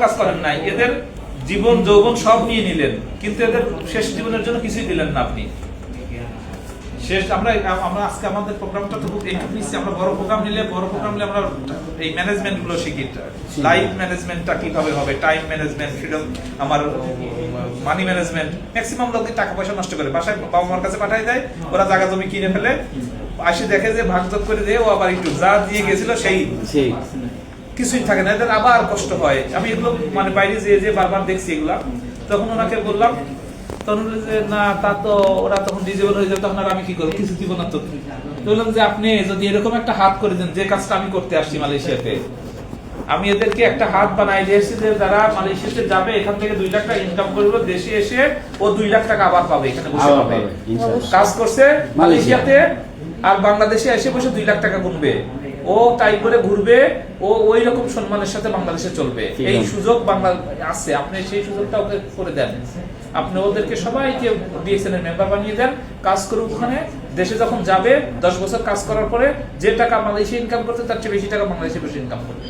কাজ করেন নাই, এদের জীবন যৌবন সব নিয়ে নিলেন, কিন্তু এদের শেষ জীবনের জন্য কিছুই দিলেন না আপনি। শেষ আমরা আজকে আমাদের প্রোগ্রামটা তো এইটুকু নিচ্ছি, আমরা বড় প্রোগ্রাম নিলে আমরা এই ম্যানেজমেন্ট গুলো শিখি। লাইফ ম্যানেজমেন্টটা কিভাবে হবে, টাইম ম্যানেজমেন্ট, ফ্রিডম, আমার মানি ম্যানেজমেন্ট। ম্যাক্সিমাম লোক টাকা পয়সা নষ্ট করে, বাসায় বাবা মার কাছে পাঠাই দেয়, ওরা জায়গা জমি কিনে ফেলে, আসে দেখে যে ভাগযোগ করে দিয়ে ও আবার একটু যা দিয়ে গেছিল সেই কিছুই থাকে না, এদের আবার কষ্ট হয়। আমি এগুলো মানে বাইরে যে বারবার দেখছি এগুলা, তখন ওনাকে বললাম, তখন যে না তা তো ওরা তখন ডিজেবল হয়ে যাবে, তখন আর আমি কি করবো, কিছু দিব না। তো বললাম যে আপনি যদি এরকম একটা হাত করে দেন, যে কাজটা আমি করতে আসছি মালয়েশিয়াতে, আমি এদেরকে একটা হাত বানাই দিয়েছি যে যারা মালয়েশিয়াতে যাবে এখান থেকে 2 লাখ টাকা ইনকাম করবে, দেশে এসে ও 2 লাখ টাকা আবার পাবে, এখানে বসে পাবে। কাজ করছে মালয়েশিয়াতে আর বাংলাদেশে এসে বসে 2 লাখ টাকা গুনবে, ও টাই করে ঘুরবে, ও ওই রকম সম্মানের সাথে বাংলাদেশে চলবে। এই সুযোগ বাংলা আছে, আপনি সেই সুযোগটা ওকে করে দেন। আপনি ওদেরকে সবাইকে ডিএক্সএন এর মেম্বার বানিয়ে দেন, কাজ করুক ওখানে। দেশে যখন যাবে 10 বছর কাজ করার পরে যে টাকা মালয়েশিয়া ইনকাম করতে, তার চেয়ে বেশি টাকা বাংলাদেশে বসে ইনকাম করবে,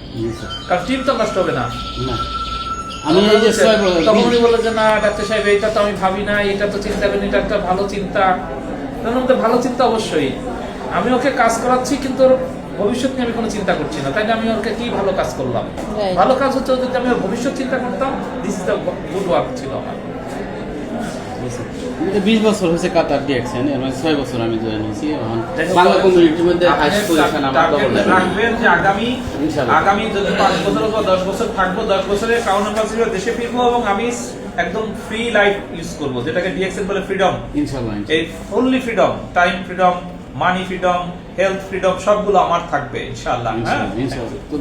কারণ টিম তো নষ্ট হবে না। আমি এই যে তখন উনি বললেন যে না ডাক্তার সাহেব, এটা তো আমি ভাবি না, এটা তো চিন্তা করেন, এটা একটা ভালো চিন্তা। ভালো চিন্তা অবশ্যই, আমি ওকে কাজ করাচ্ছি, কিন্তু ভবিষ্যৎ নিয়ে আমি কোনো চিন্তা করছি না, তাই না? আমি ওকে কি ভালো কাজ করলাম? ভালো কাজ হচ্ছে যদি আমি ভবিষ্যৎ চিন্তা করতাম, this is the good work ছিল আমার। 20 বছর হয়েছে কাতার ডিএক্সএন, এর মানে 6 বছর আমি জয়েন হয়েছি। এখন বাংলা কমিউনিটির মধ্যে হাই পজিশন আমার দখল রাখবেন যে আগামী যদি 5 বছর বা 10 বছর থাকবো, 10 বছরে কাউন্ট নাম্বার দেশে ফিরবো এবং আমি একদম ফ্রি লাইফ ইউজ করবো, যেটাকে ডিএক্সএন বলে ফ্রিডম। ইনশাআল্লাহ, এই ফুললি ফ্রিডম, টাইম ফ্রিডম, মানি ফ্রিডম, হেলথ ফ্রিডম, সবগুলো আমার থাকবে ইনশাআল্লাহ। হ্যাঁ, ইনশাআল্লাহ। তো